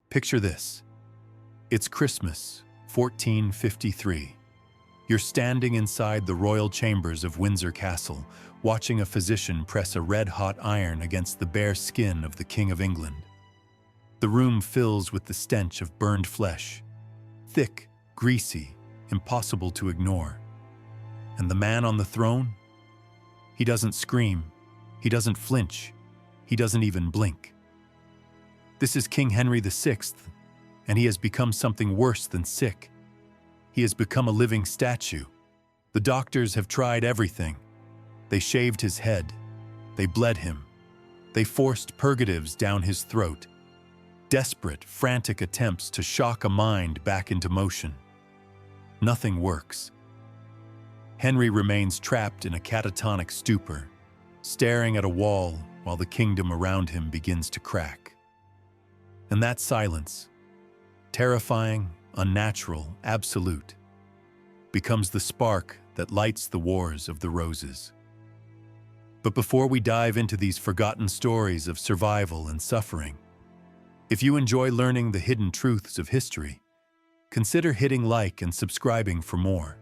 Picture this. It's Christmas, 1453. You're standing inside the royal chambers of Windsor Castle, watching a physician press a red-hot iron against the bare skin of the King of England. The room fills with the stench of burned flesh, thick, greasy, impossible to ignore. And the man on the throne? He doesn't scream, he doesn't flinch, he doesn't even blink. This is King Henry VI, and he has become something worse than sick. He has become a living statue. The doctors have tried everything. They shaved his head. They bled him. They forced purgatives down his throat. Desperate, frantic attempts to shock a mind back into motion. Nothing works. Henry remains trapped in a catatonic stupor, staring at a wall while the kingdom around him begins to crack. And that silence, terrifying, unnatural, absolute, becomes the spark that lights the Wars of the Roses. But before we dive into these forgotten stories of survival and suffering, if you enjoy learning the hidden truths of history, consider hitting like and subscribing for more.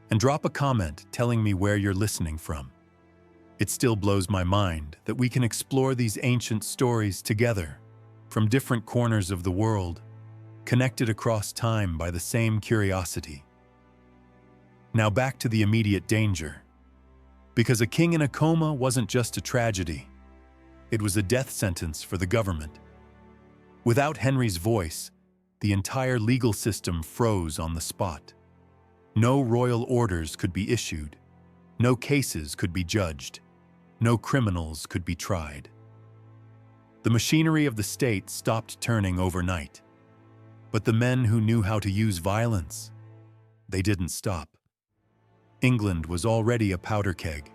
And drop a comment telling me where you're listening from. It still blows my mind that we can explore these ancient stories together, from different corners of the world, connected across time by the same curiosity. Now back to the immediate danger. Because a king in a coma wasn't just a tragedy. It was a death sentence for the government. Without Henry's voice, the entire legal system froze on the spot. No royal orders could be issued. No cases could be judged. No criminals could be tried. The machinery of the state stopped turning overnight. But the men who knew how to use violence, they didn't stop. England was already a powder keg.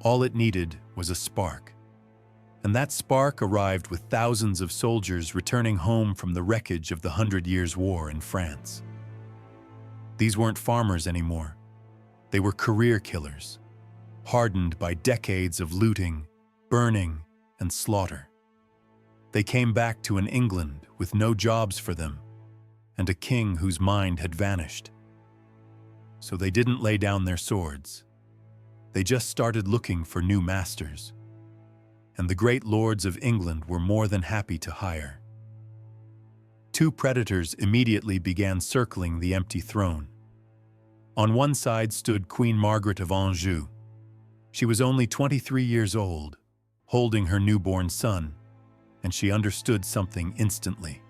All it needed was a spark. And that spark arrived with thousands of soldiers returning home from the wreckage of the 100 Years' War in France. These weren't farmers anymore. They were career killers, hardened by decades of looting, burning, and slaughter. They came back to an England with no jobs for them, and a king whose mind had vanished. So they didn't lay down their swords. They just started looking for new masters. And the great lords of England were more than happy to hire. Two predators immediately began circling the empty throne. On one side stood Queen Margaret of Anjou. She was only 23 years old, holding her newborn son, and she understood something instantly.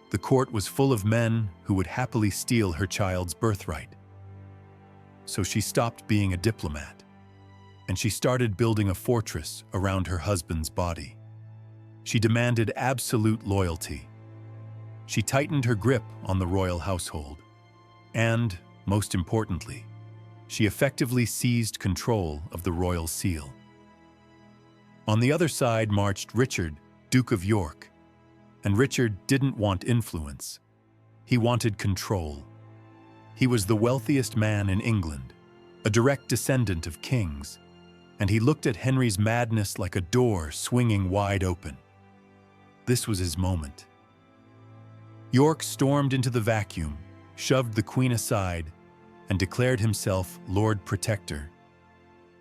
The court was full of men who would happily steal her child's birthright. So she stopped being a diplomat, and she started building a fortress around her husband's body. She demanded absolute loyalty. She tightened her grip on the royal household, and, most importantly, she effectively seized control of the royal seal. On the other side marched Richard, Duke of York, and Richard didn't want influence. He wanted control. He was the wealthiest man in England, a direct descendant of kings, and he looked at Henry's madness like a door swinging wide open. This was his moment. York stormed into the vacuum, shoved the Queen aside, and declared himself Lord Protector.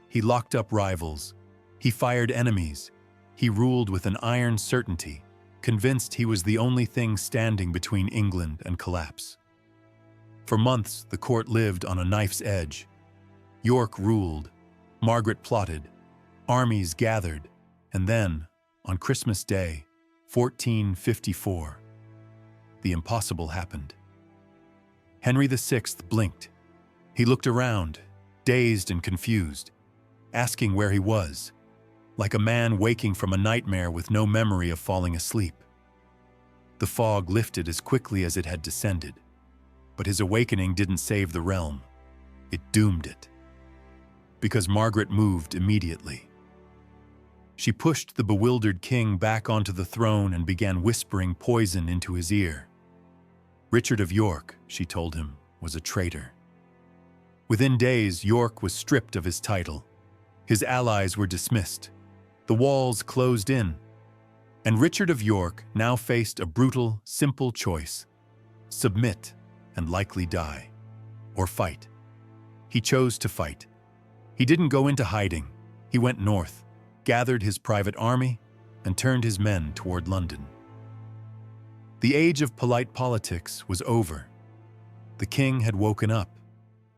He locked up rivals. He fired enemies. He ruled with an iron certainty, convinced he was the only thing standing between England and collapse. For months, the court lived on a knife's edge. York ruled, Margaret plotted, armies gathered, and then, on Christmas Day, 1454, the impossible happened. Henry VI blinked. He looked around, dazed and confused, asking where he was, like a man waking from a nightmare with no memory of falling asleep. The fog lifted as quickly as it had descended, but his awakening didn't save the realm. It doomed it. Because Margaret moved immediately. She pushed the bewildered king back onto the throne and began whispering poison into his ear. Richard of York, she told him, was a traitor. Within days, York was stripped of his title. His allies were dismissed. The walls closed in. And Richard of York now faced a brutal, simple choice: submit and likely die, or fight. He chose to fight. He didn't go into hiding. He went north, gathered his private army, and turned his men toward London. The age of polite politics was over. The king had woken up,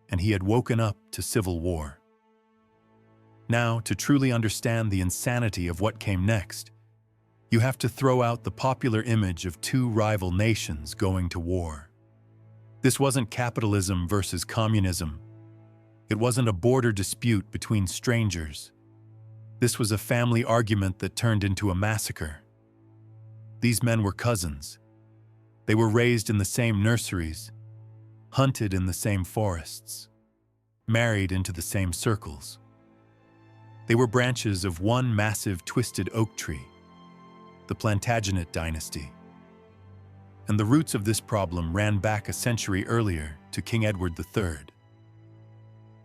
and he had woken up to civil war. Now, to truly understand the insanity of what came next, you have to throw out the popular image of two rival nations going to war. This wasn't capitalism versus communism. It wasn't a border dispute between strangers. This was a family argument that turned into a massacre. These men were cousins. They were raised in the same nurseries, hunted in the same forests, married into the same circles. They were branches of one massive twisted oak tree, the Plantagenet dynasty. And the roots of this problem ran back a century earlier to King Edward III.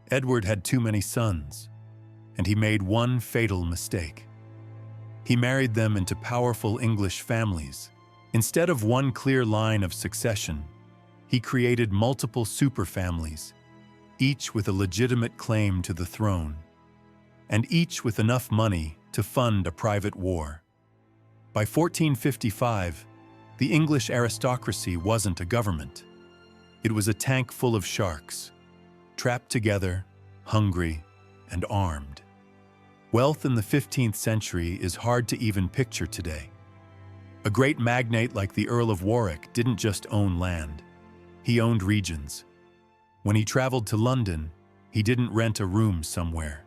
Edward had too many sons, and he made one fatal mistake. He married them into powerful English families. Instead of one clear line of succession, he created multiple superfamilies, each with a legitimate claim to the throne, and each with enough money to fund a private war. By 1455, the English aristocracy wasn't a government. It was a tank full of sharks, trapped together, hungry, and armed. Wealth in the 15th century is hard to even picture today. A great magnate like the Earl of Warwick didn't just own land. He owned regions. When he traveled to London, he didn't rent a room somewhere.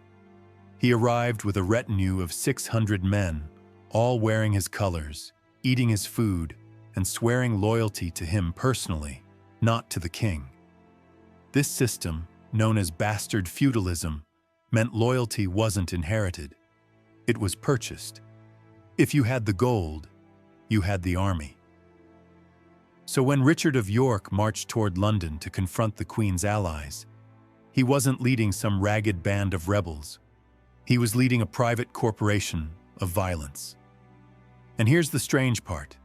He arrived with a retinue of 600 men, all wearing his colors, eating his food, and swearing loyalty to him personally, not to the king. This system, known as bastard feudalism, meant loyalty wasn't inherited. It was purchased. If you had the gold, you had the army. So when Richard of York marched toward London to confront the Queen's allies, he wasn't leading some ragged band of rebels. He was leading a private corporation of violence. And here's the strange part.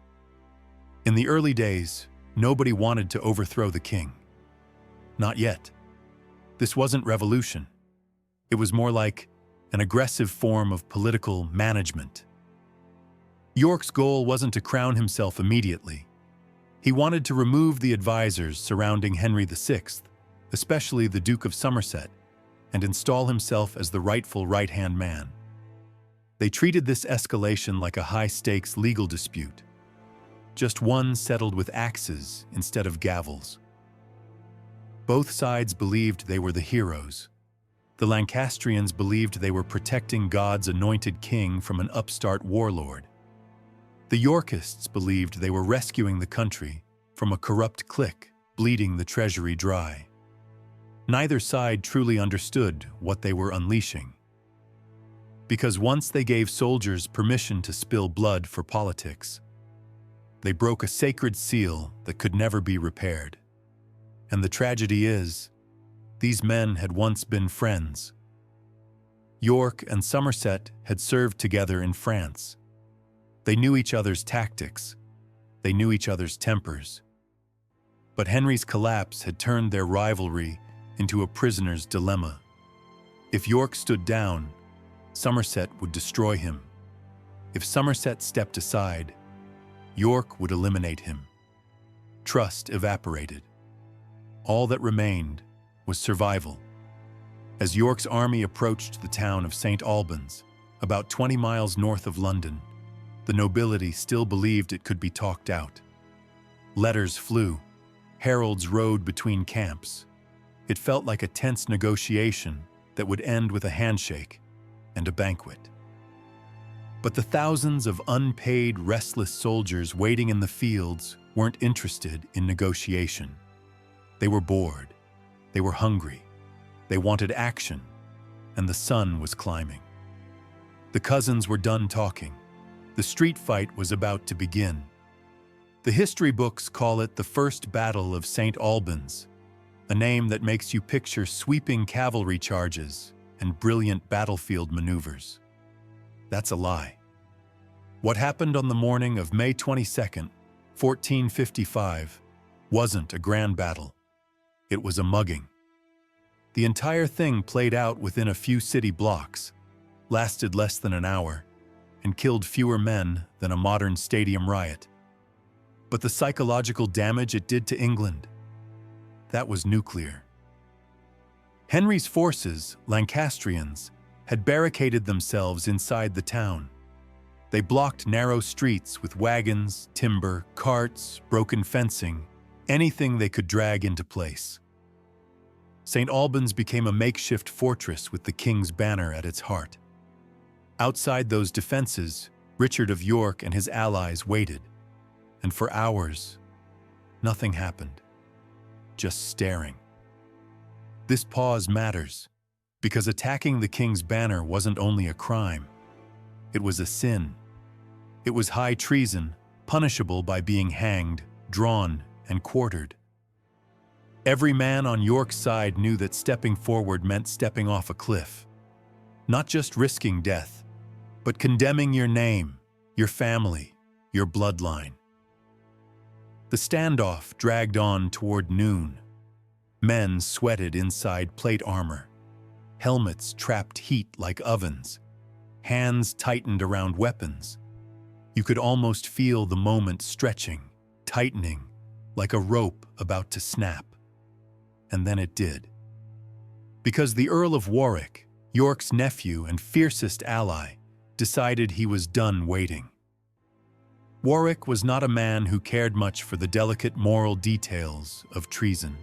In the early days, nobody wanted to overthrow the king. Not yet. This wasn't revolution. It was more like an aggressive form of political management. York's goal wasn't to crown himself immediately. He wanted to remove the advisors surrounding Henry VI, especially the Duke of Somerset, and install himself as the rightful right-hand man. They treated this escalation like a high-stakes legal dispute, just one settled with axes instead of gavels. Both sides believed they were the heroes. The Lancastrians believed they were protecting God's anointed king from an upstart warlord. The Yorkists believed they were rescuing the country from a corrupt clique bleeding the treasury dry. Neither side truly understood what they were unleashing. Because once they gave soldiers permission to spill blood for politics, they broke a sacred seal that could never be repaired. And the tragedy is, these men had once been friends. York and Somerset had served together in France. They knew each other's tactics. They knew each other's tempers. But Henry's collapse had turned their rivalry into a prisoner's dilemma. If York stood down, Somerset would destroy him. If Somerset stepped aside, York would eliminate him. Trust evaporated. All that remained was survival. As York's army approached the town of St. Albans, about 20 miles north of London, the nobility still believed it could be talked out. Letters flew. Heralds rode between camps. It felt like a tense negotiation that would end with a handshake and a banquet. But the thousands of unpaid, restless soldiers waiting in the fields weren't interested in negotiation. They were bored. They were hungry. They wanted action, and the sun was climbing. The cousins were done talking. The street fight was about to begin. The history books call it the First Battle of St. Albans, a name that makes you picture sweeping cavalry charges and brilliant battlefield maneuvers. That's a lie. What happened on the morning of May 22nd, 1455, wasn't a grand battle. It was a mugging. The entire thing played out within a few city blocks, lasted less than an hour, and killed fewer men than a modern stadium riot. But the psychological damage it did to England, that was nuclear. Henry's forces, Lancastrians, had barricaded themselves inside the town. They blocked narrow streets with wagons, timber, carts, broken fencing, anything they could drag into place. St. Albans became a makeshift fortress with the king's banner at its heart. Outside those defenses, Richard of York and his allies waited, and for hours, nothing happened, just staring. This pause matters, because attacking the king's banner wasn't only a crime, it was a sin. It was high treason, punishable by being hanged, drawn, and quartered. Every man on York's side knew that stepping forward meant stepping off a cliff. Not just risking death, but condemning your name, your family, your bloodline. The standoff dragged on toward noon. Men sweated inside plate armor. Helmets trapped heat like ovens. Hands tightened around weapons. You could almost feel the moment stretching, tightening, like a rope about to snap. And then it did. Because the Earl of Warwick, York's nephew and fiercest ally, decided he was done waiting. Warwick was not a man who cared much for the delicate moral details of treason.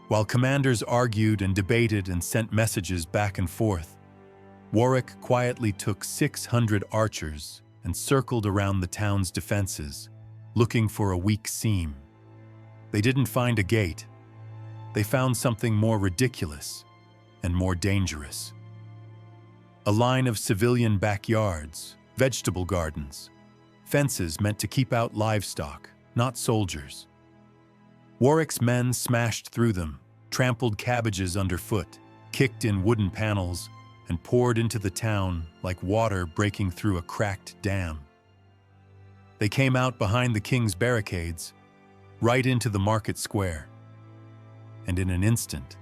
While commanders argued and debated and sent messages back and forth, Warwick quietly took 600 archers and circled around the town's defenses, looking for a weak seam. They didn't find a gate. They found something more ridiculous and more dangerous. A line of civilian backyards, vegetable gardens, fences meant to keep out livestock, not soldiers. Warwick's men smashed through them, trampled cabbages underfoot, kicked in wooden panels, and poured into the town like water breaking through a cracked dam. They came out behind the king's barricades, right into the market square. And in an instant,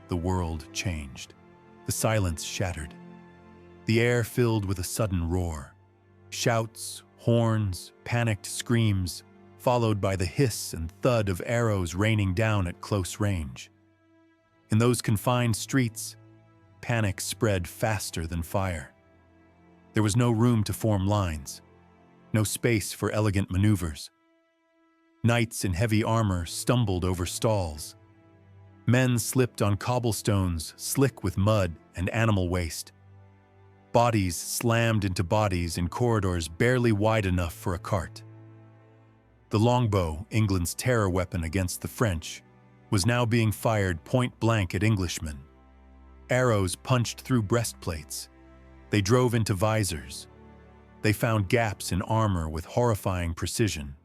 the world changed. The silence shattered. The air filled with a sudden roar. Shouts, horns, panicked screams, followed by the hiss and thud of arrows raining down at close range. In those confined streets, panic spread faster than fire. There was no room to form lines, no space for elegant maneuvers. Knights in heavy armor stumbled over stalls. Men slipped on cobblestones slick with mud and animal waste. Bodies slammed into bodies in corridors barely wide enough for a cart. The longbow, England's terror weapon against the French, was now being fired point-blank at Englishmen. Arrows punched through breastplates. They drove into visors. They found gaps in armor with horrifying precision.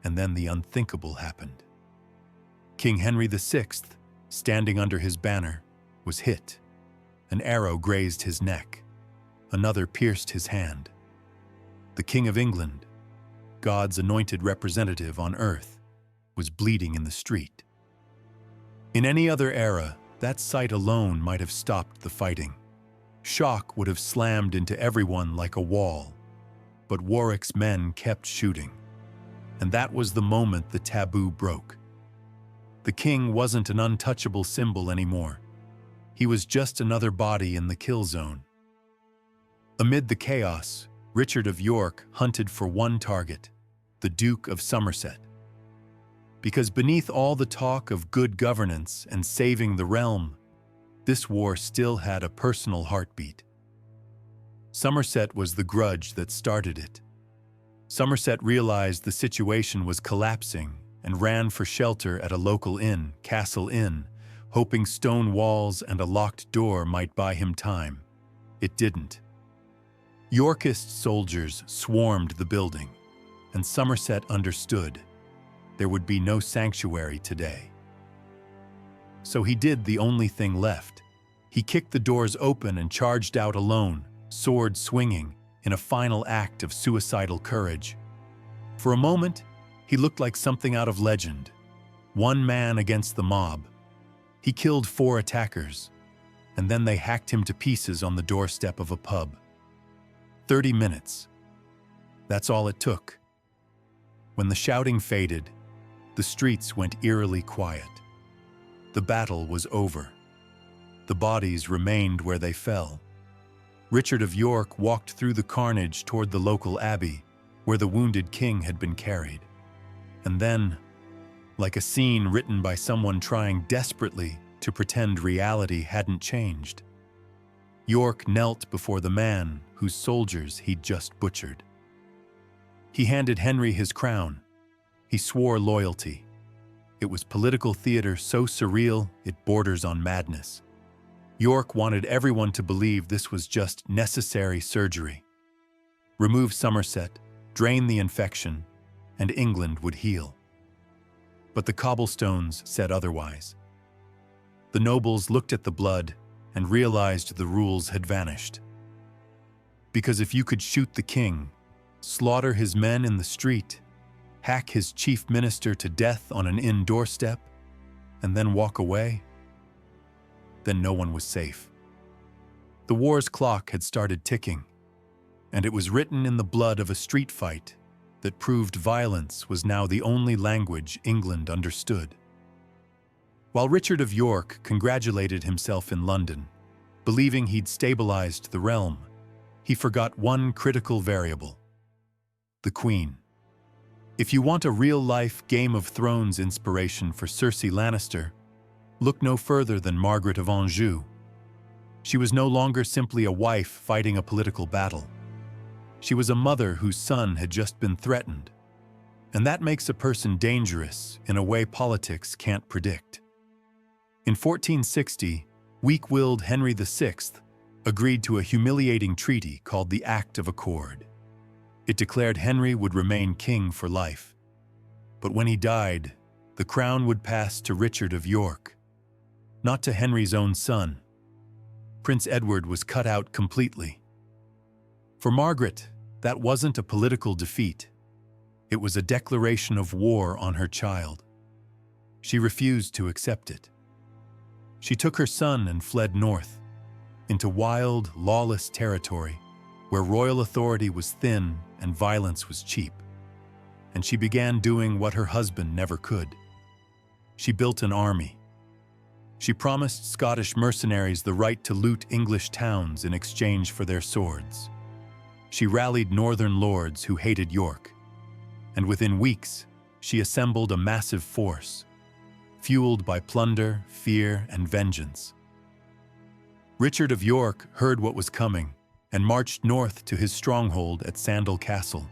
And then the unthinkable happened. King Henry VI, standing under his banner, was hit. An arrow grazed his neck. Another pierced his hand. The King of England, God's anointed representative on earth, was bleeding in the street. In any other era, that sight alone might have stopped the fighting. Shock would have slammed into everyone like a wall. But Warwick's men kept shooting. And that was the moment the taboo broke. The king wasn't an untouchable symbol anymore. He was just another body in the kill zone. Amid the chaos, Richard of York hunted for one target, the Duke of Somerset. Because beneath all the talk of good governance and saving the realm, this war still had a personal heartbeat. Somerset was the grudge that started it. Somerset realized the situation was collapsing and ran for shelter at a local inn, Castle Inn, hoping stone walls and a locked door might buy him time. It didn't. Yorkist soldiers swarmed the building, and Somerset understood there would be no sanctuary today. So he did the only thing left. He kicked the doors open and charged out alone, sword swinging, in a final act of suicidal courage. For a moment, he looked like something out of legend. One man against the mob. He killed 4 attackers, and then they hacked him to pieces on the doorstep of a pub. 30 minutes. That's all it took. When the shouting faded, the streets went eerily quiet. The battle was over. The bodies remained where they fell. Richard of York walked through the carnage toward the local abbey, where the wounded king had been carried. And then, like a scene written by someone trying desperately to pretend reality hadn't changed, York knelt before the man whose soldiers he'd just butchered. He handed Henry his crown. He swore loyalty. It was political theater so surreal it borders on madness. York wanted everyone to believe this was just necessary surgery. Remove Somerset, drain the infection, and England would heal. But the cobblestones said otherwise. The nobles looked at the blood and realized the rules had vanished. Because if you could shoot the king, slaughter his men in the street, hack his chief minister to death on an inn doorstep, and then walk away, then no one was safe. The war's clock had started ticking, and it was written in the blood of a street fight that proved violence was now the only language England understood. While Richard of York congratulated himself in London, believing he'd stabilized the realm, he forgot one critical variable: the Queen. If you want a real-life Game of Thrones inspiration for Cersei Lannister, look no further than Margaret of Anjou. She was no longer simply a wife fighting a political battle. She was a mother whose son had just been threatened. And that makes a person dangerous in a way politics can't predict. In 1460, weak-willed Henry VI agreed to a humiliating treaty called the Act of Accord. It declared Henry would remain king for life. But when he died, the crown would pass to Richard of York, not to Henry's own son. Prince Edward was cut out completely. For Margaret, that wasn't a political defeat. It was a declaration of war on her child. She refused to accept it. She took her son and fled north, into wild, lawless territory, where royal authority was thin and violence was cheap. And she began doing what her husband never could. She built an army. She promised Scottish mercenaries the right to loot English towns in exchange for their swords. She rallied northern lords who hated York. And within weeks, she assembled a massive force, fueled by plunder, fear, and vengeance. Richard of York heard what was coming and marched north to his stronghold at Sandal Castle,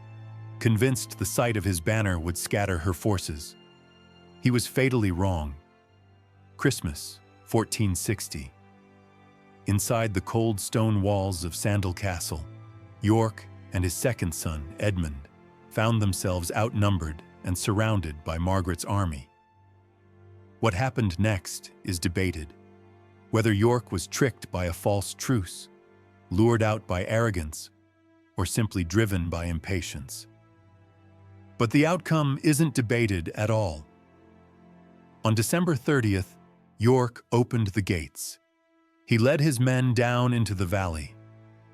convinced the sight of his banner would scatter her forces. He was fatally wrong. Christmas, 1460. Inside the cold stone walls of Sandal Castle, York and his second son, Edmund, found themselves outnumbered and surrounded by Margaret's army. What happened next is debated. Whether York was tricked by a false truce, lured out by arrogance, or simply driven by impatience. But the outcome isn't debated at all. On December 30th, York opened the gates. He led his men down into the valley,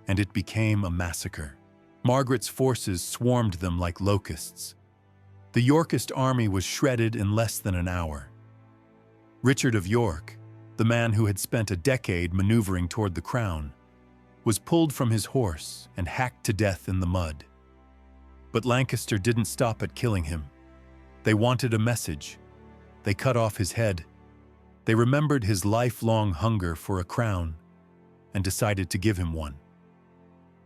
and it became a massacre. Margaret's forces swarmed them like locusts. The Yorkist army was shredded in less than an hour. Richard of York, the man who had spent a decade maneuvering toward the crown, was pulled from his horse and hacked to death in the mud. But Lancaster didn't stop at killing him. They wanted a message. They cut off his head. They remembered his lifelong hunger for a crown and decided to give him one.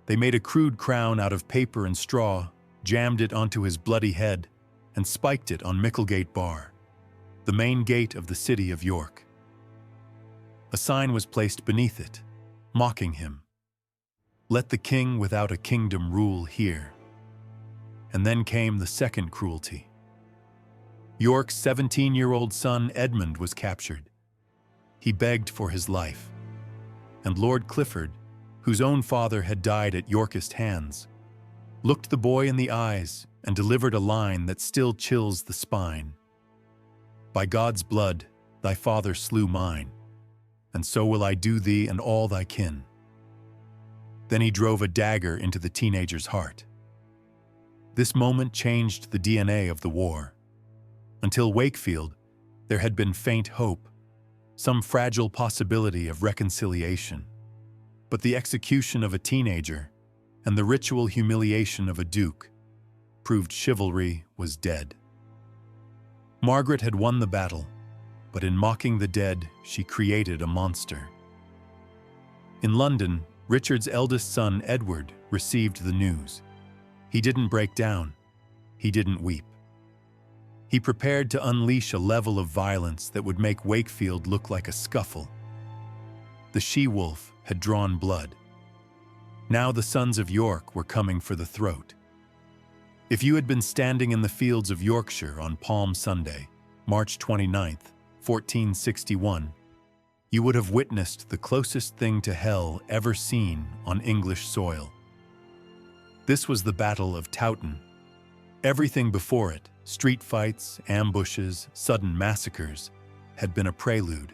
They made a crude crown out of paper and straw, jammed it onto his bloody head, and spiked it on Micklegate Bar, the main gate of the city of York. A sign was placed beneath it, mocking him. "Let the king without a kingdom rule here." And then came the second cruelty. York's 17-year-old son Edmund was captured. He begged for his life, and Lord Clifford, whose own father had died at Yorkist hands, looked the boy in the eyes and delivered a line that still chills the spine. "By God's blood, thy father slew mine, and so will I do thee and all thy kin." Then he drove a dagger into the teenager's heart. This moment changed the DNA of the war. Until Wakefield, there had been faint hope, some fragile possibility of reconciliation. But the execution of a teenager and the ritual humiliation of a duke proved chivalry was dead. Margaret had won the battle, but in mocking the dead, she created a monster. In London, Richard's eldest son, Edward, received the news. He didn't break down. He didn't weep. He prepared to unleash a level of violence that would make Wakefield look like a scuffle. The she-wolf had drawn blood. Now the sons of York were coming for the throat. If you had been standing in the fields of Yorkshire on Palm Sunday, March 29th, 1461, you would have witnessed the closest thing to hell ever seen on English soil. This was the Battle of Towton. Everything before it, street fights, ambushes, sudden massacres, had been a prelude.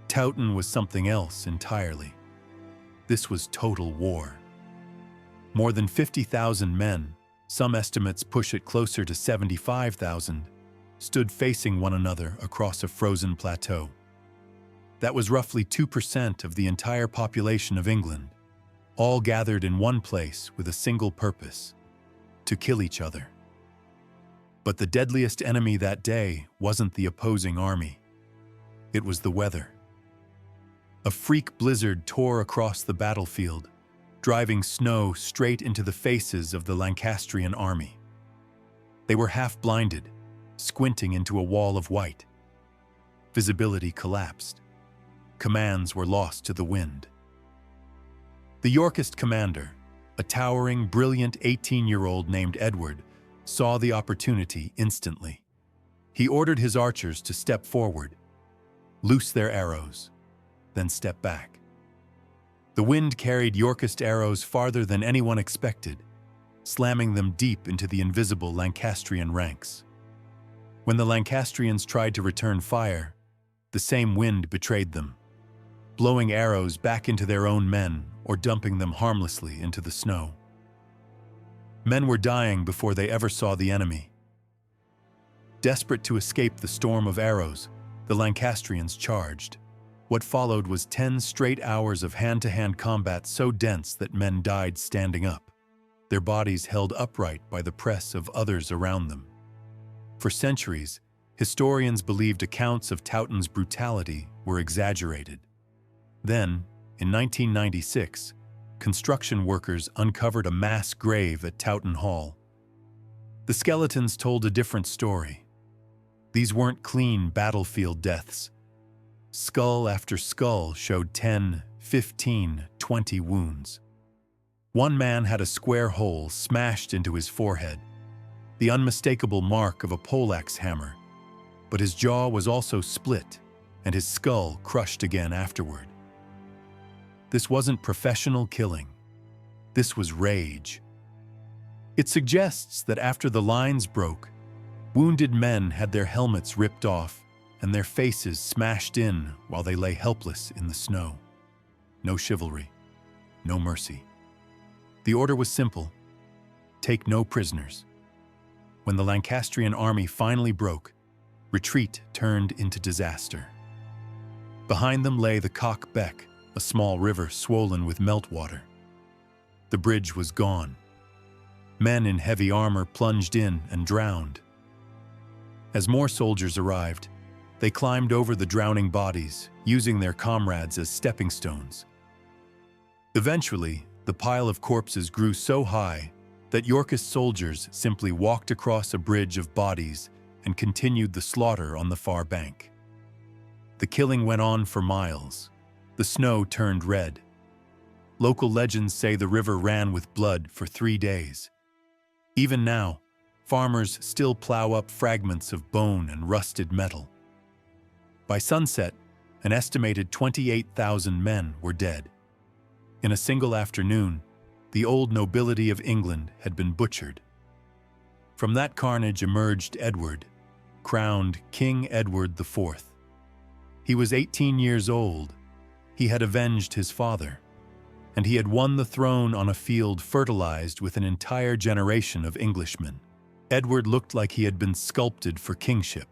Towton was something else entirely. This was total war. More than 50,000 men, some estimates push it closer to 75,000, stood facing one another across a frozen plateau. That was roughly 2% of the entire population of England, all gathered in one place with a single purpose: to kill each other. But the deadliest enemy that day wasn't the opposing army. It was the weather. A freak blizzard tore across the battlefield, driving snow straight into the faces of the Lancastrian army. They were half-blinded, squinting into a wall of white. Visibility collapsed. Commands were lost to the wind. The Yorkist commander, a towering, brilliant 18-year-old named Edward, saw the opportunity instantly. He ordered his archers to step forward, loose their arrows, then step back. The wind carried Yorkist arrows farther than anyone expected, slamming them deep into the invisible Lancastrian ranks. When the Lancastrians tried to return fire, the same wind betrayed them, blowing arrows back into their own men or dumping them harmlessly into the snow. Men were dying before they ever saw the enemy. Desperate to escape the storm of arrows, the Lancastrians charged. What followed was 10 straight hours of hand-to-hand combat so dense that men died standing up, their bodies held upright by the press of others around them. For centuries, historians believed accounts of Towton's brutality were exaggerated. Then, in 1996, construction workers uncovered a mass grave at Towton Hall. The skeletons told a different story. These weren't clean battlefield deaths. Skull after skull showed 10, 15, 20 wounds. One man had a square hole smashed into his forehead, the unmistakable mark of a poleaxe hammer, but his jaw was also split and his skull crushed again afterward. This wasn't professional killing. This was rage. It suggests that after the lines broke, wounded men had their helmets ripped off and their faces smashed in while they lay helpless in the snow. No chivalry, no mercy. The order was simple: take no prisoners. When the Lancastrian army finally broke, retreat turned into disaster. Behind them lay the Cock Beck, a small river swollen with meltwater. The bridge was gone. Men in heavy armor plunged in and drowned. As more soldiers arrived, they climbed over the drowning bodies, using their comrades as stepping stones. Eventually, the pile of corpses grew so high that Yorkist soldiers simply walked across a bridge of bodies and continued the slaughter on the far bank. The killing went on for miles. The snow turned red. Local legends say the river ran with blood for 3 days. Even now, farmers still plow up fragments of bone and rusted metal. By sunset, an estimated 28,000 men were dead. In a single afternoon, the old nobility of England had been butchered. From that carnage emerged Edward, crowned King Edward IV. He was 18 years old. He had avenged his father, and he had won the throne on a field fertilized with an entire generation of Englishmen. Edward looked like he had been sculpted for kingship.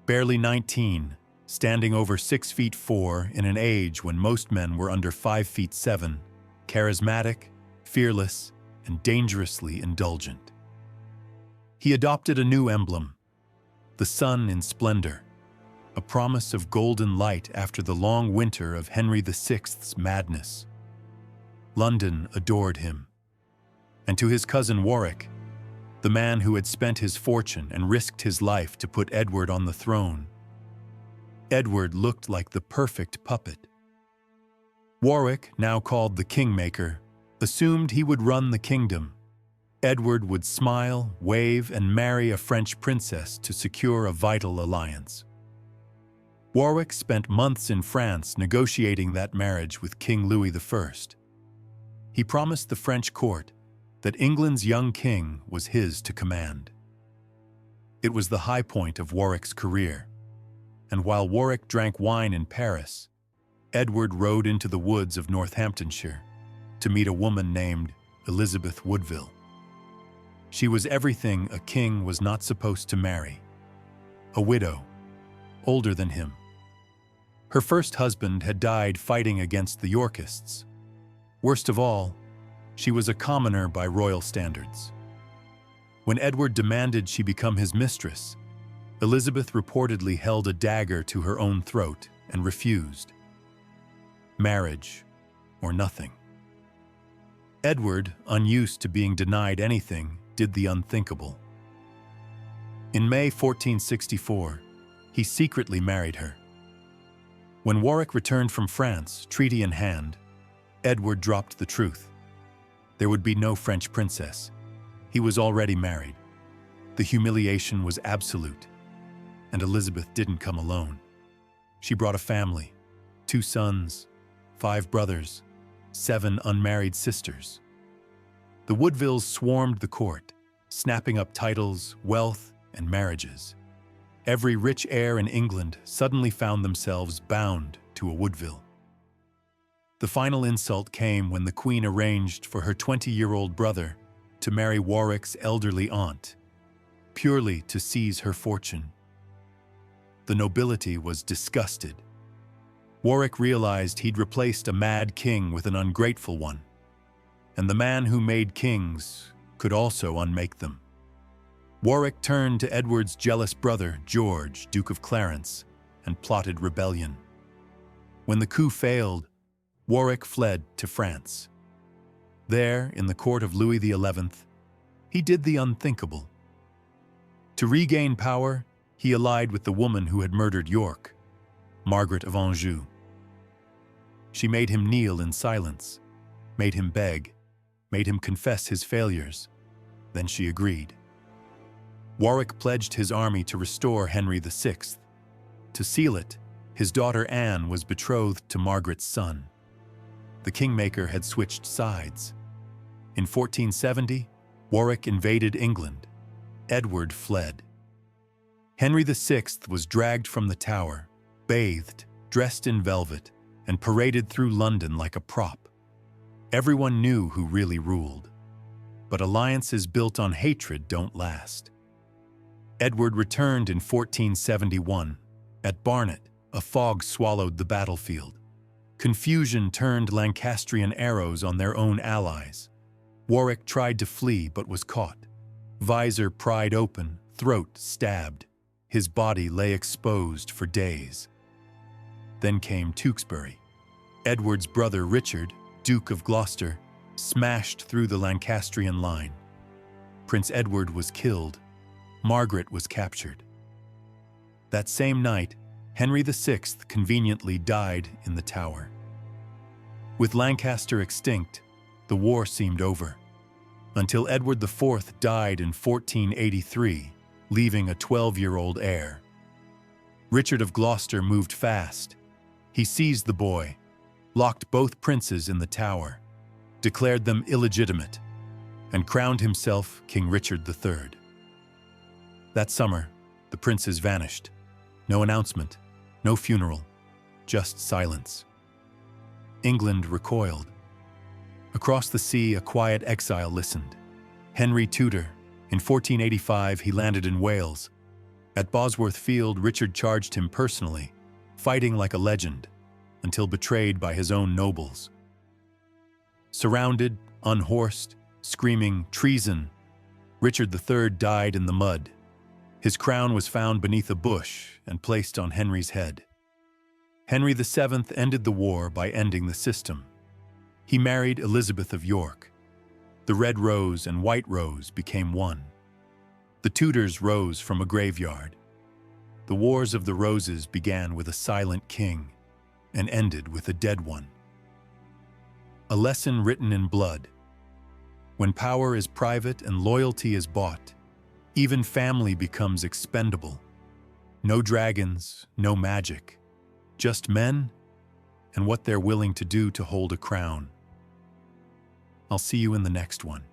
Barely 19, standing over 6'4" in an age when most men were under 5'7", charismatic, fearless, and dangerously indulgent. He adopted a new emblem, the sun in splendor, a promise of golden light after the long winter of Henry VI's madness. London adored him. And to his cousin Warwick, the man who had spent his fortune and risked his life to put Edward on the throne, Edward looked like the perfect puppet. Warwick, now called the Kingmaker, assumed he would run the kingdom. Edward would smile, wave, and marry a French princess to secure a vital alliance. Warwick spent months in France negotiating that marriage with King Louis I. He promised the French court that England's young king was his to command. It was the high point of Warwick's career, and while Warwick drank wine in Paris, Edward rode into the woods of Northamptonshire to meet a woman named Elizabeth Woodville. She was everything a king was not supposed to marry: a widow, older than him. Her first husband had died fighting against the Yorkists. Worst of all, she was a commoner by royal standards. When Edward demanded she become his mistress, Elizabeth reportedly held a dagger to her own throat and refused. Marriage or nothing. Edward, unused to being denied anything, did the unthinkable. In May 1464, he secretly married her. When Warwick returned from France, treaty in hand, Edward dropped the truth. There would be no French princess. He was already married. The humiliation was absolute. And Elizabeth didn't come alone. She brought a family, 2 sons, 5 brothers, 7 unmarried sisters. The Woodvilles swarmed the court, snapping up titles, wealth, and marriages. Every rich heir in England suddenly found themselves bound to a Woodville. The final insult came when the Queen arranged for her 20-year-old brother to marry Warwick's elderly aunt, purely to seize her fortune. The nobility was disgusted. Warwick realized he'd replaced a mad king with an ungrateful one, and the man who made kings could also unmake them. Warwick turned to Edward's jealous brother, George, Duke of Clarence, and plotted rebellion. When the coup failed, Warwick fled to France. There, in the court of Louis XI, he did the unthinkable. To regain power, he allied with the woman who had murdered York, Margaret of Anjou. She made him kneel in silence, made him beg, made him confess his failures. Then she agreed. Warwick pledged his army to restore Henry VI. To seal it, his daughter Anne was betrothed to Margaret's son. The Kingmaker had switched sides. In 1470, Warwick invaded England. Edward fled. Henry VI was dragged from the Tower, bathed, dressed in velvet, and paraded through London like a prop. Everyone knew who really ruled. But alliances built on hatred don't last. Edward returned in 1471. At Barnet, a fog swallowed the battlefield. Confusion turned Lancastrian arrows on their own allies. Warwick tried to flee but was caught. Visor pried open, throat stabbed. His body lay exposed for days. Then came Tewkesbury. Edward's brother Richard, Duke of Gloucester, smashed through the Lancastrian line. Prince Edward was killed. Margaret was captured. That same night, Henry VI conveniently died in the Tower. With Lancaster extinct, the war seemed over, until Edward IV died in 1483, leaving a 12-year-old heir. Richard of Gloucester moved fast. He seized the boy, locked both princes in the tower, declared them illegitimate, and crowned himself King Richard III. That summer, the princes vanished. No announcement, no funeral, just silence. England recoiled. Across the sea, a quiet exile listened. Henry Tudor. In 1485, he landed in Wales. At Bosworth Field, Richard charged him personally, fighting like a legend, until betrayed by his own nobles. Surrounded, unhorsed, screaming treason, Richard III died in the mud. His crown was found beneath a bush and placed on Henry's head. Henry VII ended the war by ending the system. He married Elizabeth of York. The red rose and white rose became one. The Tudors rose from a graveyard. The Wars of the Roses began with a silent king and ended with a dead one. A lesson written in blood. When power is private and loyalty is bought, even family becomes expendable. No dragons, no magic, just men and what they're willing to do to hold a crown. I'll see you in the next one.